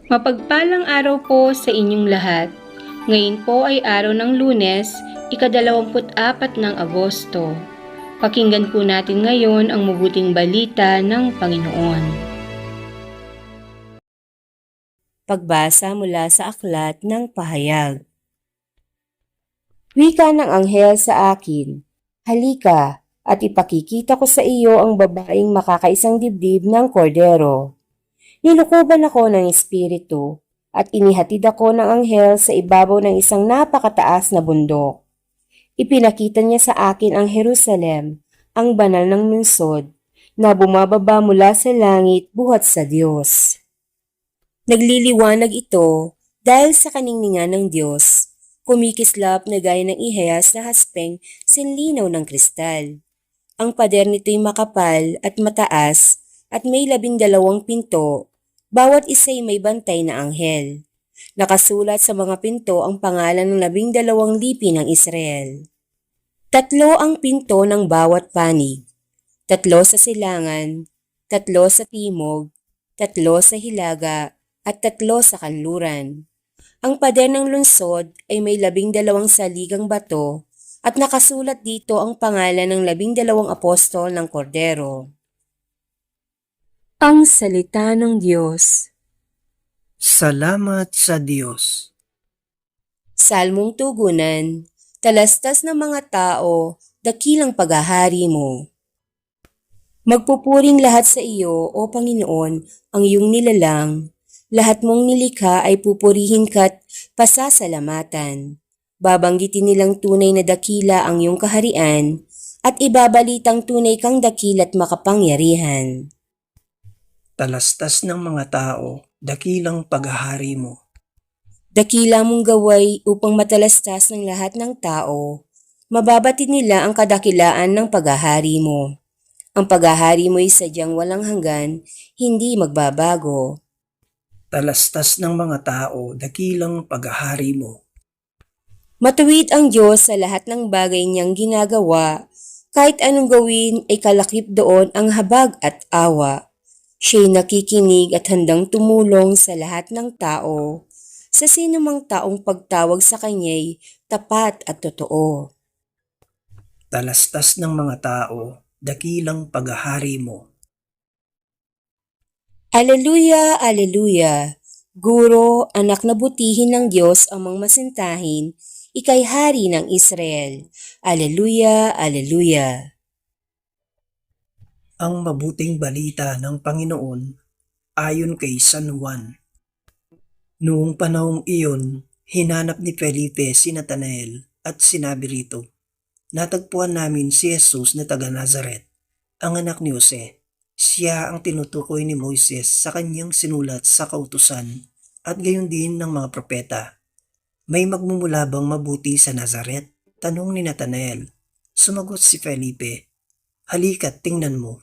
Mapagpalang araw po sa inyong lahat. Ngayon po ay araw ng Lunes, ika-24 ng Agosto. Pakinggan po natin ngayon ang mabuting balita ng Panginoon. Pagbasa mula sa aklat ng pahayag. Wika ng anghel sa akin, halika at ipakikita ko sa iyo ang babaeng makakaisang dibdib ng kordero. Nilukuban ako ng espiritu at inihatid ako ng anghel sa ibabaw ng isang napakataas na bundok. Ipinakita niya sa akin ang Jerusalem, ang banal ng lungsod, na bumababa mula sa langit buhat sa Diyos. Nagliliwanag ito dahil sa kaningningan ng Diyos, kumikislap na gaya ng ihayas na haspeng sinlinaw ng kristal. Ang pader nito'y makapal at mataas at may 12 pinto, bawat isa'y may bantay na anghel. Nakasulat sa mga pinto ang pangalan ng 12 lipi ng Israel. 3 ang pinto ng bawat panig, 3 sa silangan, 3 sa timog, 3 sa hilaga, at 3 sa kanluran. Ang pader ng lungsod ay may 12 saligang bato at nakasulat dito ang pangalan ng 12 apostol ng Kordero. Ang Salita ng Diyos. Salamat sa Diyos. Salmong tugunan, talastas ng mga tao, dakilang paghahari mo. Magpupuring lahat sa iyo, O Panginoon, ang iyong nilalang. Lahat mong nilikha ay pupurihin ka't pasasalamatan. Babanggitin nilang tunay na dakila ang iyong kaharian at ibabalitang tunay kang dakila't makapangyarihan. Talastas ng mga tao, dakilang paghahari mo. Dakila mong gaway upang matalastas ng lahat ng tao. Mababatid nila ang kadakilaan ng paghahari mo. Ang paghahari mo ay sadyang walang hanggan, hindi magbabago. Talastas ng mga tao, dakilang paghahari mo. Matuwid ang Diyos sa lahat ng bagay niyang ginagawa. Kahit anong gawin ay kalakip doon ang habag at awa. Siya'y nakikinig at handang tumulong sa lahat ng tao. Sa sinumang taong pagtawag sa Kanya'y tapat at totoo. Talastas ng mga tao, dakilang paghahari mo. Aleluya, aleluya! Guro, anak na butihin ng Diyos ang mga masintahin, ika'y hari ng Israel. Aleluya, aleluya! Ang mabuting balita ng Panginoon ayon kay San Juan. Noong panahong iyon, hinanap ni Felipe si Natanael at sinabi rito, natagpuan namin si Jesus na taga Nazaret, ang anak ni Jose. Siya ang tinutukoy ni Moises sa kanyang sinulat sa kautusan at gayon din ng mga propeta. May magmumula bang mabuti sa Nazaret? Tanong ni Natanael. Sumagot si Felipe, halika't tingnan mo.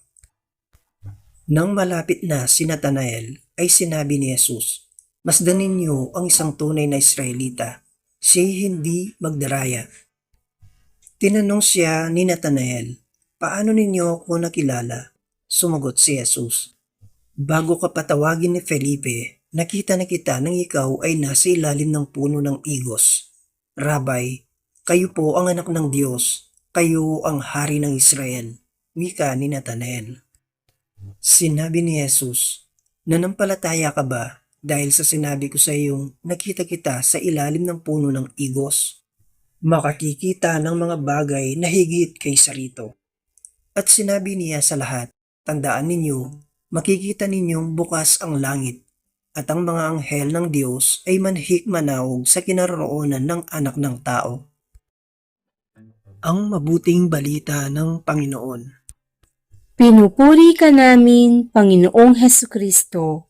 Nang malapit na si Natanael ay sinabi ni Jesus, masdanin niyo ang isang tunay na Israelita, siya'y hindi magdaraya. Tinanong siya ni Natanael, paano ninyo ako nakilala? Sumagot si Jesus, bago ka patawagin ni Felipe, nakita na kita nang ikaw ay nasa ilalim ng puno ng igos. Rabay, kayo po ang anak ng Diyos, kayo ang hari ng Israel. Wika ni Natanael. Sinabi ni Jesus, nanampalataya ka ba dahil sa sinabi ko sa iyong nakita kita sa ilalim ng puno ng igos? Makakikita ng mga bagay na higit kaysa rito. At sinabi niya sa lahat, tandaan ninyo, makikita ninyong bukas ang langit at ang mga anghel ng Diyos ay manhik manawag sa kinaroroonan ng anak ng tao. Ang mabuting balita ng Panginoon. Pinupuri ka namin, Panginoong Hesukristo.